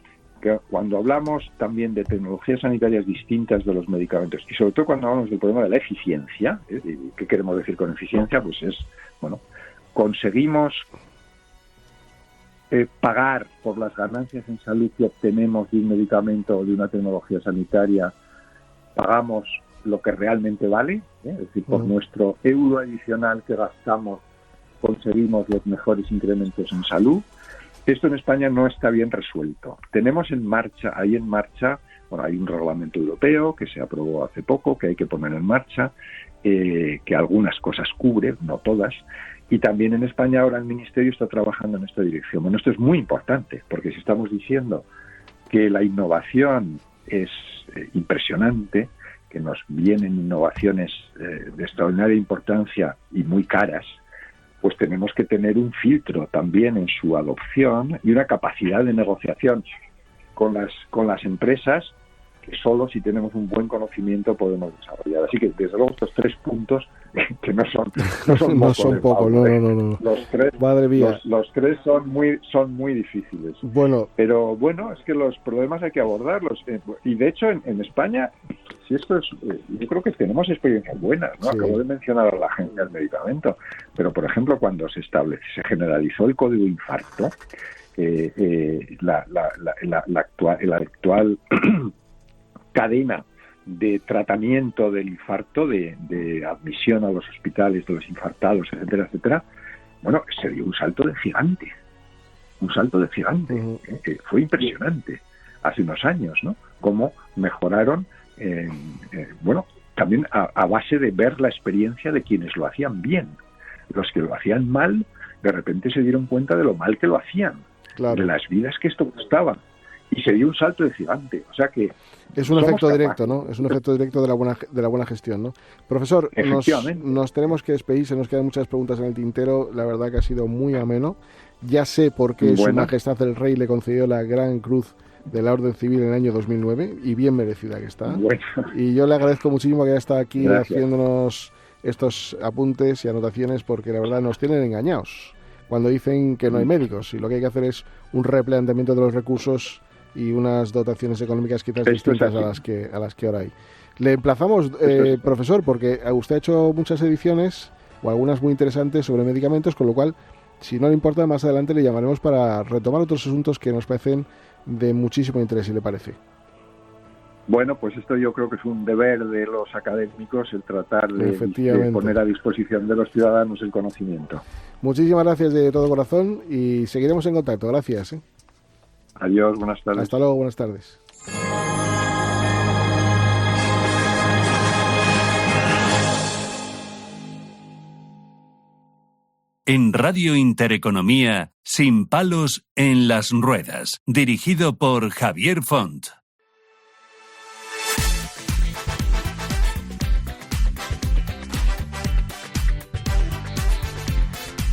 que cuando hablamos también de tecnologías sanitarias distintas de los medicamentos, y sobre todo cuando hablamos del problema de la eficiencia, ¿qué queremos decir con eficiencia? Pues es, bueno, conseguimos pagar por las ganancias en salud que obtenemos de un medicamento o de una tecnología sanitaria, pagamos lo que realmente vale, es decir, por nuestro euro adicional que gastamos conseguimos los mejores incrementos en salud. Esto en España no está bien resuelto. Tenemos en marcha, bueno, hay un reglamento europeo que se aprobó hace poco, que hay que poner en marcha, que algunas cosas cubre, no todas, y también en España ahora el Ministerio está trabajando en esta dirección. Bueno, esto es muy importante, porque si estamos diciendo que la innovación es impresionante, que nos vienen innovaciones de extraordinaria importancia y muy caras, pues tenemos que tener un filtro también en su adopción y una capacidad de negociación con las empresas que solo si tenemos un buen conocimiento podemos desarrollar. Así que, desde luego, estos 3 puntos, que no son pocos, no. Los 3, madre mía. Los 3 son muy difíciles. Bueno. Pero bueno, es que los problemas hay que abordarlos. Y de hecho, en España, si esto es, yo creo que tenemos experiencias buenas, ¿no? Sí. Acabo de mencionar a la Agencia del Medicamento, pero por ejemplo, cuando se generalizó el código infarto, la actual cadena de tratamiento del infarto, de admisión a los hospitales de los infartados, etcétera, bueno, se dio un salto de gigante. Uh-huh. Fue impresionante hace unos años, ¿no? Cómo mejoraron, también a base de ver la experiencia de quienes lo hacían bien. Los que lo hacían mal, de repente se dieron cuenta de lo mal que lo hacían, claro, de las vidas que esto costaba. Y se dio un salto de gigante. O sea que es un efecto directo, ¿no? Es un efecto directo de la buena gestión, ¿no? Profesor, nos tenemos que despedir, se nos quedan muchas preguntas en el tintero. La verdad que ha sido muy ameno. Ya sé por qué Su Majestad el Rey le concedió la Gran Cruz de la Orden Civil en el año 2009, y bien merecida que está. Bueno. Y yo le agradezco muchísimo que haya estado aquí haciéndonos estos apuntes y anotaciones, porque la verdad nos tienen engañados cuando dicen que no hay médicos, y lo que hay que hacer es un replanteamiento de los recursos y unas dotaciones económicas quizás distintas a las que ahora hay. Le emplazamos, profesor, porque usted ha hecho muchas ediciones, o algunas muy interesantes, sobre medicamentos, con lo cual, si no le importa, más adelante le llamaremos para retomar otros asuntos que nos parecen de muchísimo interés, si le parece. Bueno, pues esto yo creo que es un deber de los académicos, el tratar de poner a disposición de los ciudadanos el conocimiento. Muchísimas gracias de todo corazón y seguiremos en contacto. Gracias. Adiós, buenas tardes. Hasta luego, buenas tardes. En Radio Intereconomía, Sin palos en las ruedas, dirigido por Javier Font.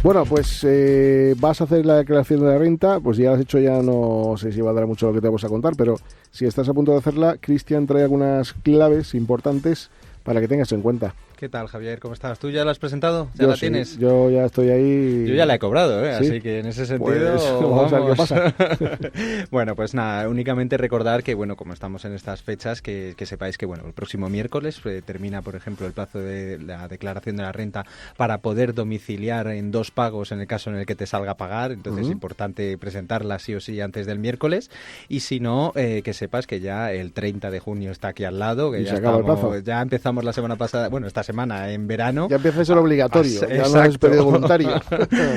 Bueno, pues vas a hacer la declaración de la renta, pues ya la has hecho, ya no sé si va a dar mucho lo que te vamos a contar, pero si estás a punto de hacerla, Cristian trae algunas claves importantes para que tengas en cuenta. ¿Qué tal, Javier? ¿Cómo estás? ¿Tú ya la has presentado? ¿Ya la tienes? Yo ya estoy ahí. Yo ya la he cobrado, ¿Sí? Así que en ese sentido... Pues, vamos a ver qué pasa. Bueno, pues nada, únicamente recordar que, bueno, como estamos en estas fechas, que sepáis que, bueno, el próximo miércoles termina, por ejemplo, el plazo de la declaración de la renta para poder domiciliar en 2 pagos en el caso en el que te salga a pagar. Entonces es importante presentarla sí o sí antes del miércoles. Y si no, que sepas que ya el 30 de junio está aquí al lado, que ya empezamos la semana pasada, bueno, esta semana en verano. Ya empieza a ser obligatorio, ya no es periodo voluntario.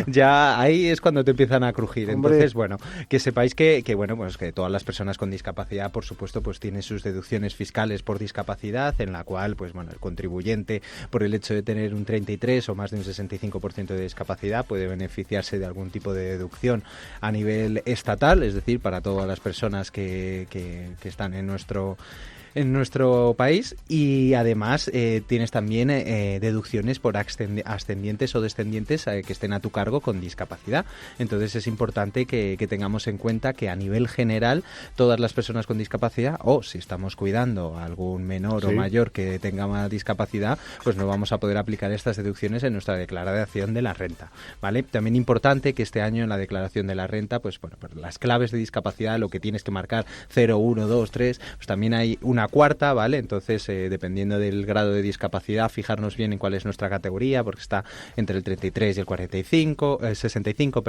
Ya ahí es cuando te empiezan a crujir. Hombre. Entonces, bueno, que sepáis que bueno, pues que todas las personas con discapacidad, por supuesto, pues tienen sus deducciones fiscales por discapacidad, en la cual, pues bueno, el contribuyente, por el hecho de tener un 33 o más de un 65% de discapacidad, puede beneficiarse de algún tipo de deducción a nivel estatal, es decir, para todas las personas que están en nuestro país, y además tienes también deducciones por ascendientes o descendientes que estén a tu cargo con discapacidad. Entonces es importante que tengamos en cuenta que a nivel general todas las personas con discapacidad, o si estamos cuidando a algún menor o mayor que tenga más discapacidad, pues no vamos a poder aplicar estas deducciones en nuestra declaración de la renta, ¿vale? También importante que este año en la declaración de la renta, pues bueno, pues las claves de discapacidad, lo que tienes que marcar 0, 1, 2, 3, pues también hay una cuarta, ¿vale? Entonces, dependiendo del grado de discapacidad, fijarnos bien en cuál es nuestra categoría, porque está entre el 33 y el 65,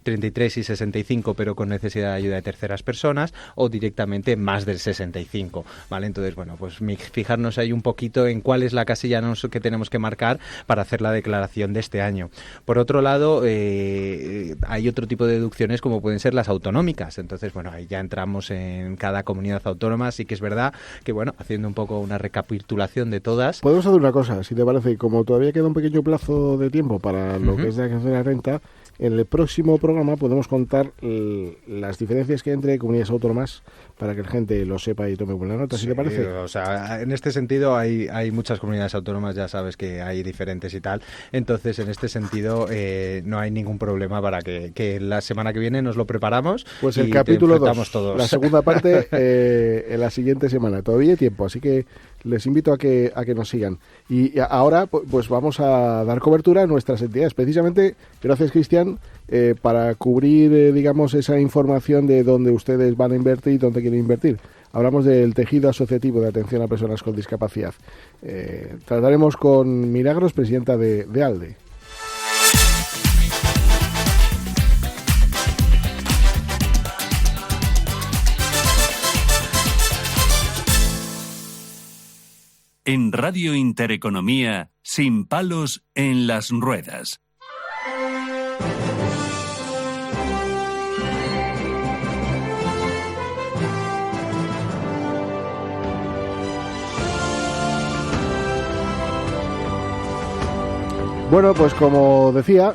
33 y 65, pero con necesidad de ayuda de terceras personas, o directamente más del 65, ¿vale? Entonces, bueno, pues fijarnos ahí un poquito en cuál es la casilla que tenemos que marcar para hacer la declaración de este año. Por otro lado, hay otro tipo de deducciones como pueden ser las autonómicas. Entonces, bueno, ahí ya entramos en cada comunidad autónoma. Sí que es verdad que, bueno, haciendo un poco una recapitulación de todas. Podemos hacer una cosa, si te parece, como todavía queda un pequeño plazo de tiempo para lo que es la declaración de la renta, en el próximo programa podemos contar las diferencias que hay entre comunidades autónomas para que la gente lo sepa y tome buena nota, ¿sí te parece? O sea, en este sentido hay muchas comunidades autónomas, ya sabes que hay diferentes y tal, entonces en este sentido no hay ningún problema para que la semana que viene nos lo preparamos. Pues el capítulo 2, la segunda parte en la siguiente semana, todavía hay tiempo, así que les invito a que nos sigan. Y ahora pues vamos a dar cobertura a nuestras entidades, precisamente, gracias Cristian, para cubrir, digamos, esa información de dónde ustedes van a invertir y dónde quieren invertir. Hablamos del tejido asociativo de atención a personas con discapacidad. Trataremos con Milagros, presidenta de ALDE. En Radio Intereconomía, Sin palos en las ruedas. Bueno, pues como decía,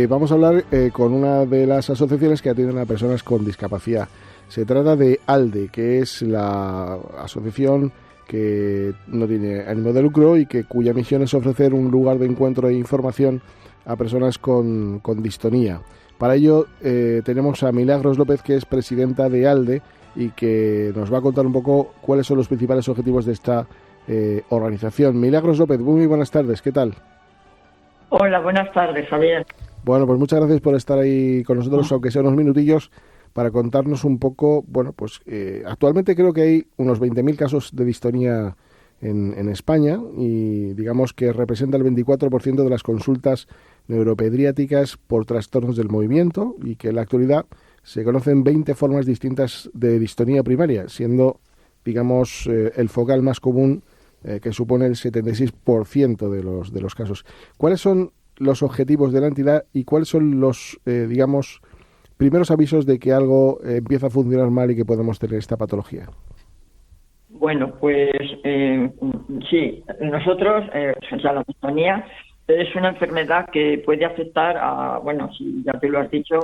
vamos a hablar con una de las asociaciones que atienden a personas con discapacidad. Se trata de ALDE, que es la asociación que no tiene ánimo de lucro y cuya misión es ofrecer un lugar de encuentro e información a personas con distonía. Para ello tenemos a Milagros López, que es presidenta de ALDE y que nos va a contar un poco cuáles son los principales objetivos de esta organización. Milagros López, muy buenas tardes, ¿qué tal? Hola, buenas tardes, Javier. Bueno, pues muchas gracias por estar ahí con nosotros, aunque sea unos minutillos, para contarnos un poco. Bueno, pues actualmente creo que hay unos 20.000 casos de distonía en España y digamos que representa el 24% de las consultas neuropediátricas por trastornos del movimiento y que en la actualidad se conocen 20 formas distintas de distonía primaria, siendo, digamos, el focal más común que supone el 76% de los casos. ¿Cuáles son los objetivos de la entidad y cuáles son los, digamos, primeros avisos de que algo empieza a funcionar mal y que podemos tener esta patología? Bueno, pues sí, nosotros, la distonía es una enfermedad que puede afectar a, bueno, si ya te lo has dicho,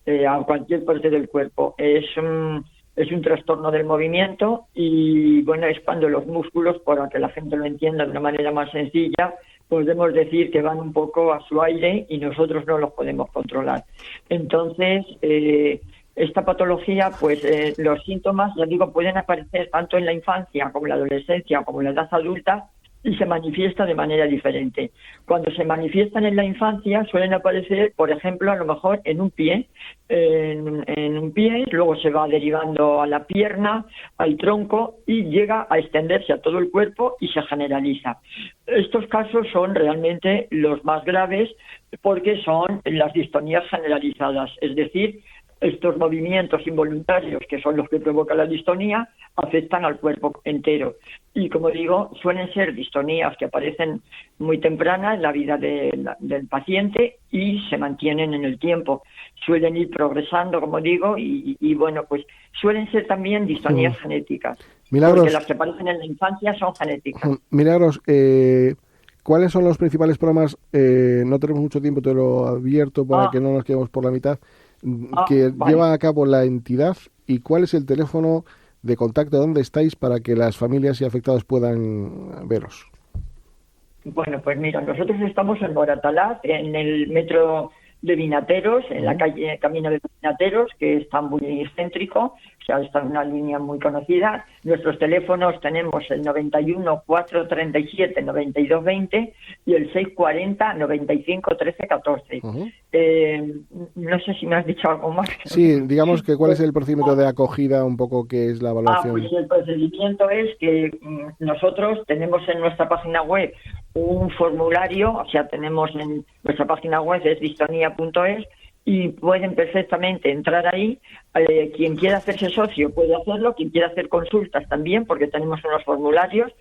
a cualquier parte del cuerpo. Es un trastorno del movimiento y, bueno, es cuando los músculos, para que la gente lo entienda de una manera más sencilla, podemos decir que van un poco a su aire y nosotros no los podemos controlar. Entonces, esta patología, pues los síntomas, ya digo, pueden aparecer tanto en la infancia como en la adolescencia como en la edad adulta y se manifiesta de manera diferente. Cuando se manifiestan en la infancia suelen aparecer, por ejemplo, a lo mejor en un pie, luego se va derivando a la pierna, al tronco y llega a extenderse a todo el cuerpo y se generaliza. Estos casos son realmente los más graves porque son las distonías generalizadas, es decir, estos movimientos involuntarios, que son los que provocan la distonía, afectan al cuerpo entero. Y, como digo, suelen ser distonías que aparecen muy tempranas en la vida del paciente y se mantienen en el tiempo. Suelen ir progresando, como digo, y bueno, pues suelen ser también distonías genéticas. Milagros, porque las que aparecen en la infancia son genéticas. Milagros, ¿cuáles son los principales programas? No tenemos mucho tiempo, te lo advierto para que no nos quedemos por la mitad. Que lleva a cabo la entidad y cuál es el teléfono de contacto donde estáis para que las familias y afectados puedan veros. Bueno, pues mira, nosotros estamos en Moratalaz, en el metro de Vinateros, en la calle Camino de Vinateros, que está muy céntrico, o sea, está en una línea muy conocida. Nuestros teléfonos tenemos el 91 437 92 20 y el 640 95 13 14. No sé si me has dicho algo más. Sí, digamos que cuál es el procedimiento de acogida, un poco qué es la evaluación. Pues el procedimiento es que nosotros tenemos en nuestra página web un formulario, o sea, tenemos en nuestra página web es distonía.es y pueden perfectamente entrar ahí. Quien quiera hacerse socio puede hacerlo, quien quiera hacer consultas también, porque tenemos unos formularios.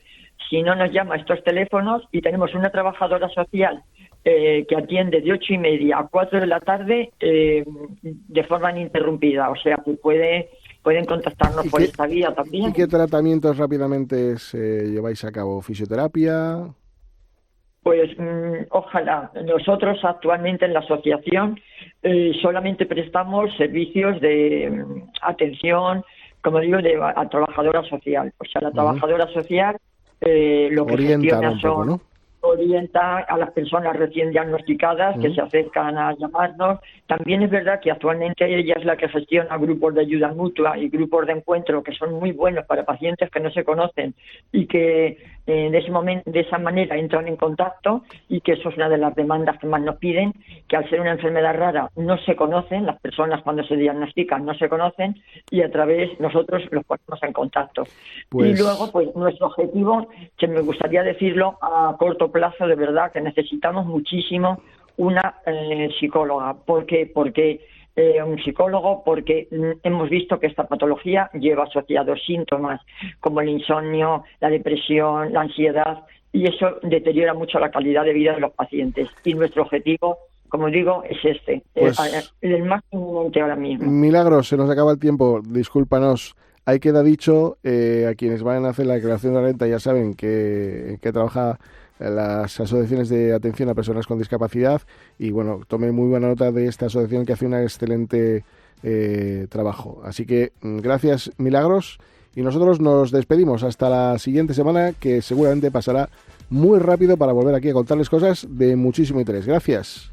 Si no, nos llama a estos teléfonos y tenemos una trabajadora social que atiende de 8:30 a 4 de la tarde de forma ininterrumpida, o sea que pueden contactarnos por esta vía también. ¿Y qué tratamientos rápidamente lleváis a cabo? ¿Fisioterapia? Pues ojalá. Nosotros actualmente en la asociación solamente prestamos servicios de atención, como digo, a trabajadora social. O sea, la trabajadora social lo que gestiona son... ¿no? Orienta a las personas recién diagnosticadas que se acercan a llamarnos. También es verdad que actualmente ella es la que gestiona grupos de ayuda mutua y grupos de encuentro que son muy buenos para pacientes que no se conocen y que de esa manera entran en contacto, y que eso es una de las demandas que más nos piden, que al ser una enfermedad rara no se conocen, las personas cuando se diagnostican no se conocen, y a través nosotros los ponemos en contacto. Y luego, pues nuestro objetivo, que me gustaría decirlo a corto plazo, de verdad que necesitamos muchísimo una psicóloga. ¿Por qué? Porque un psicólogo, porque hemos visto que esta patología lleva asociados síntomas como el insomnio, la depresión, la ansiedad, y eso deteriora mucho la calidad de vida de los pacientes. Y nuestro objetivo, como digo, es el más inminente ahora mismo. Milagros, se nos acaba el tiempo, discúlpanos. Ahí queda dicho, a quienes van a hacer la declaración de la renta ya saben que trabaja las asociaciones de atención a personas con discapacidad, y bueno, tome muy buena nota de esta asociación que hace un excelente trabajo. Así que gracias, Milagros, y nosotros nos despedimos hasta la siguiente semana, que seguramente pasará muy rápido para volver aquí a contarles cosas de muchísimo interés. Gracias.